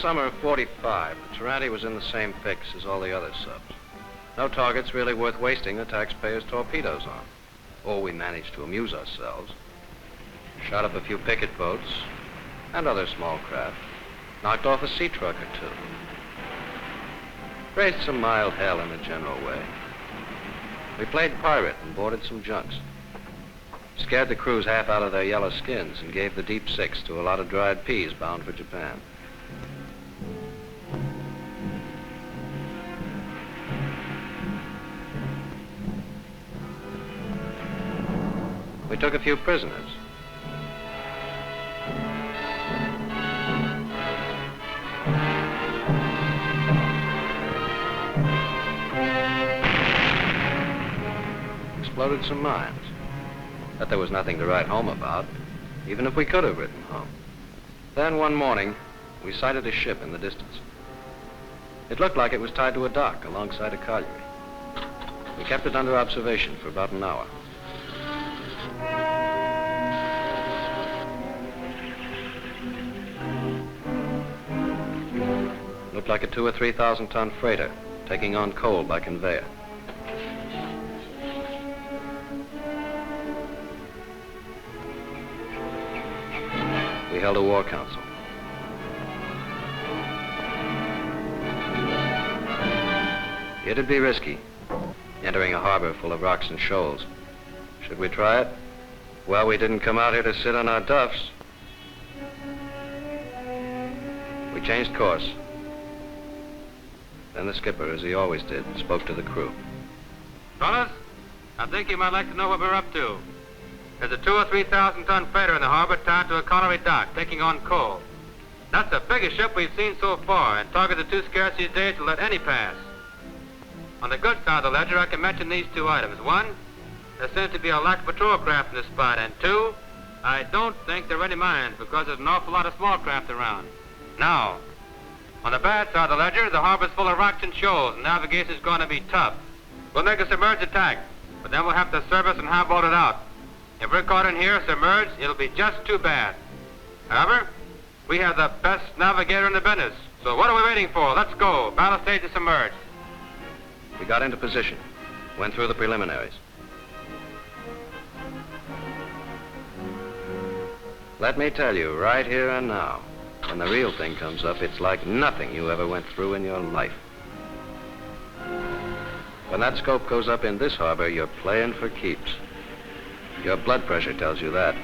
summer of '45, the Tarante was in the same fix as all the other subs. No targets really worth wasting the taxpayers' torpedoes on. Oh, we managed to amuse ourselves. Shot up a few picket boats and other small craft. Knocked off a sea truck or two. Raised some mild hell in a general way. We played pirate and boarded some junks. Scared the crews half out of their yellow skins and gave the deep six to a lot of dried peas bound for Japan. We took a few prisoners. Exploded some mines. But there was nothing to write home about, even if we could have written home. Then one morning, we sighted a ship in the distance. It looked like it was tied to a dock alongside a colliery. We kept it under observation for about an hour. Looked like a 2,000 or 3,000 ton freighter taking on coal by conveyor. We held a war council. It'd be risky, entering a harbor full of rocks and shoals. Should we try it? Well, we didn't come out here to sit on our duffs. We changed course. Then the skipper, as he always did, spoke to the crew. Fellas, I think you might like to know what we're up to. There's a 2,000 or 3,000 ton freighter in the harbor tied to a colliery dock, taking on coal. That's the biggest ship we've seen so far, and targets are too scarce these days to let any pass. On the good side of the ledger, I can mention these two items. One, there seems to be a lack of patrol craft in this spot, and two, I don't think there are any mines because there's an awful lot of small craft around. Now, on the bad side of the ledger, the harbor's full of rocks and shoals, and navigation's going to be tough. We'll make a submerged attack, but then we'll have to service and highboat it out. If we're caught in here submerged, it'll be just too bad. However, we have the best navigator in the business. So what are we waiting for? Let's go. Battle stage is submerged. We got into position, went through the preliminaries. Let me tell you, right here and now, when the real thing comes up, it's like nothing you ever went through in your life. When that scope goes up in this harbor, you're playing for keeps. Your blood pressure tells you that.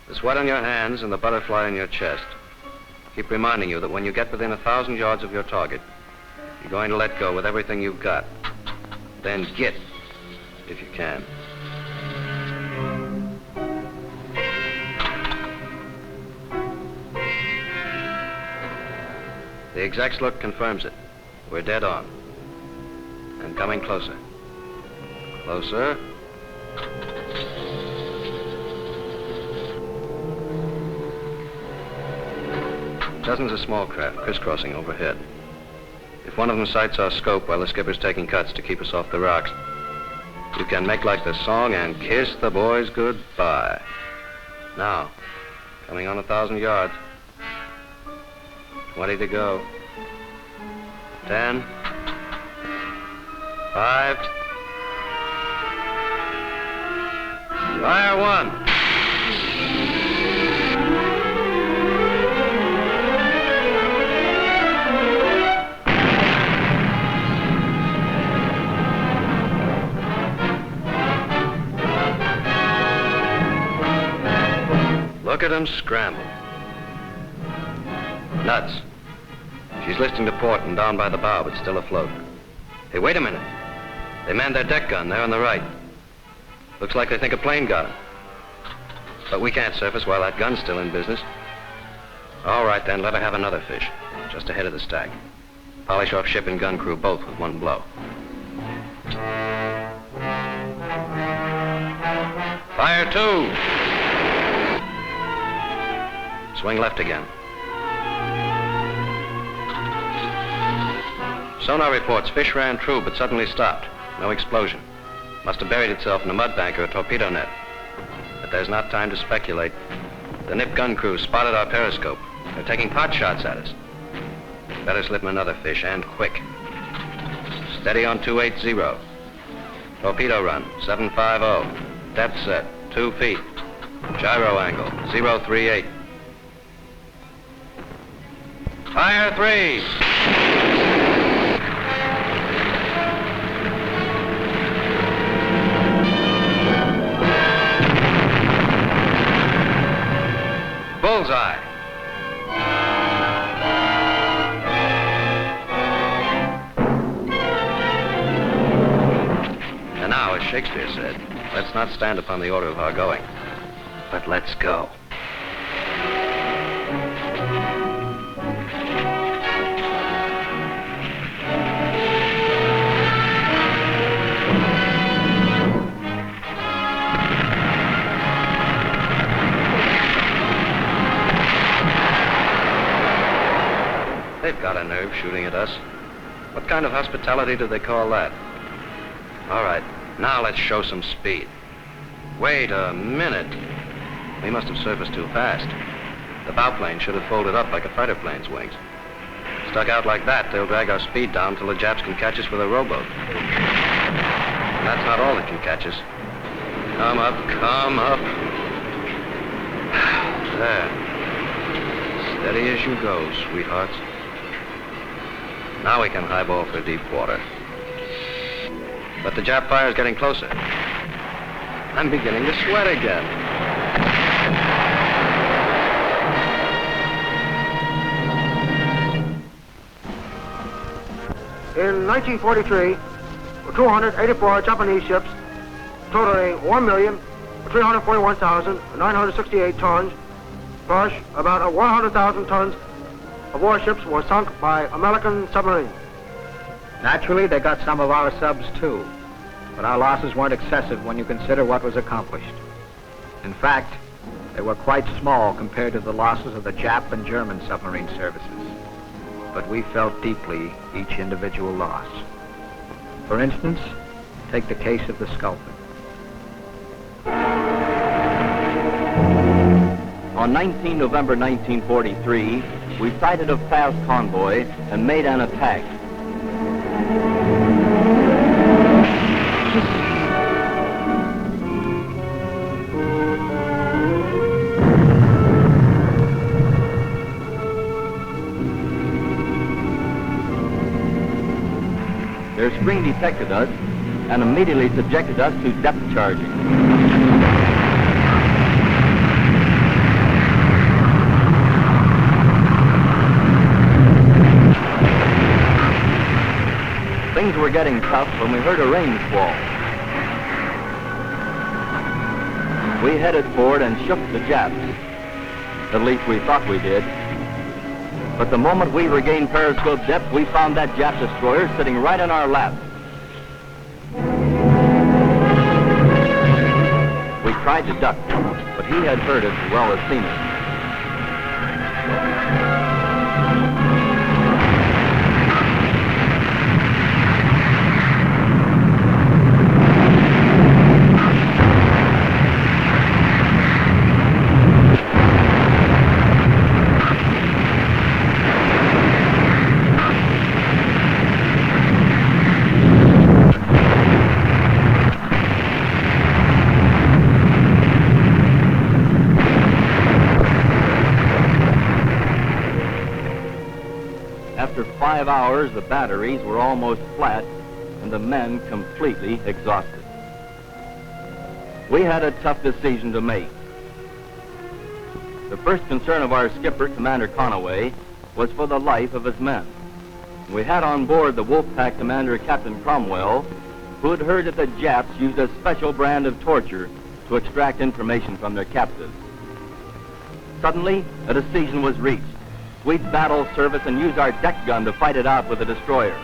The sweat on your hands and the butterfly in your chest keep reminding you that when you get within 1,000 yards of your target, you're going to let go with everything you've got. Then get, if you can. The exec's look confirms it. We're dead on. And coming closer. Closer. Dozens of small craft crisscrossing overhead. If one of them sights our scope while the skipper's taking cuts to keep us off the rocks, you can make like the song and kiss the boys goodbye. Now, coming on 1,000 yards. 20 to go. 10. 5. Fire 1. Look at him scramble. Nuts. She's listing to port and down by the bow, but still afloat. Hey, wait a minute. They manned their deck gun there on the right. Looks like they think a plane got him. But we can't surface while that gun's still in business. All right, then, let her have another fish, just ahead of the stack. Polish off ship and gun crew both with one blow. Fire 2! Swing left again. Sonar reports fish ran true, but suddenly stopped. No explosion. Must have buried itself in a mud bank or a torpedo net. But there's not time to speculate. The Nip gun crew spotted our periscope. They're taking pot shots at us. Better slip 'em another fish, and quick. Steady on 280. Torpedo run, 750. Depth set, 2 feet. Gyro angle, 038. Fire 3! Bullseye. And now, as Shakespeare said, let's not stand upon the order of our going, but let's go. They've got a nerve shooting at us. What kind of hospitality do they call that? All right, now let's show some speed. Wait a minute. We must have surfaced too fast. The bow plane should have folded up like a fighter plane's wings. Stuck out like that, they'll drag our speed down till the Japs can catch us with a rowboat. And that's not all that can catch us. Come up, come up. There. Steady as you go, sweethearts. Now we can highball for deep water. But the Jap fire's getting closer. I'm beginning to sweat again. In 1943, 284 Japanese ships, totaling 1,341,968 tons, plus about 100,000 tons of warships were sunk by American submarines. Naturally, they got some of our subs too, but our losses weren't excessive when you consider what was accomplished. In fact, they were quite small compared to the losses of the Jap and German submarine services. But we felt deeply each individual loss. For instance, take the case of the Sculpin. On 19 November 1943, we sighted a fast convoy and made an attack. Their screen detected us and immediately subjected us to depth charging. Things were getting tough when we heard a rain squall. We headed forward and shook the Japs. At least we thought we did. But the moment we regained periscope depth, we found that Jap destroyer sitting right in our lap. We tried to duck, but he had heard us as well as seen us. After 5 hours, the batteries were almost flat and the men completely exhausted. We had a tough decision to make. The first concern of our skipper, Commander Conaway, was for the life of his men. We had on board the Wolfpack commander, Captain Cromwell, who had heard that the Japs used a special brand of torture to extract information from their captives. Suddenly, a decision was reached. We'd battle service and use our deck gun to fight it out with the destroyer.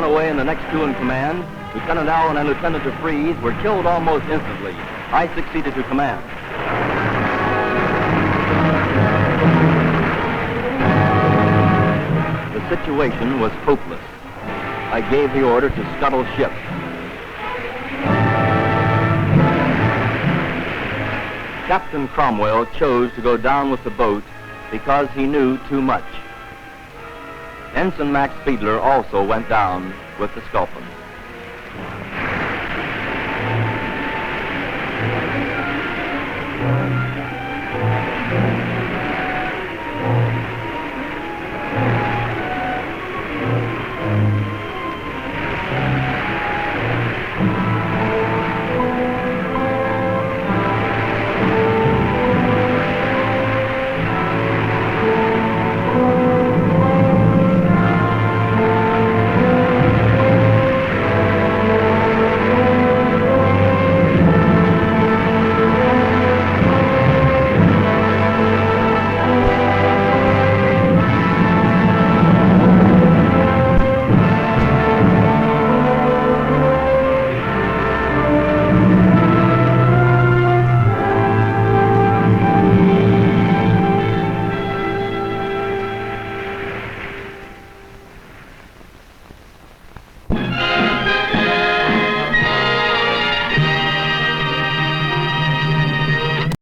ran away and the next two in command, Lieutenant Allen and Lieutenant DeFries, were killed almost instantly. I succeeded to command. The situation was hopeless. I gave the order to scuttle ship. Captain Cromwell chose to go down with the boat because he knew too much. Ensign Max Fiedler also went down with the Sculpin.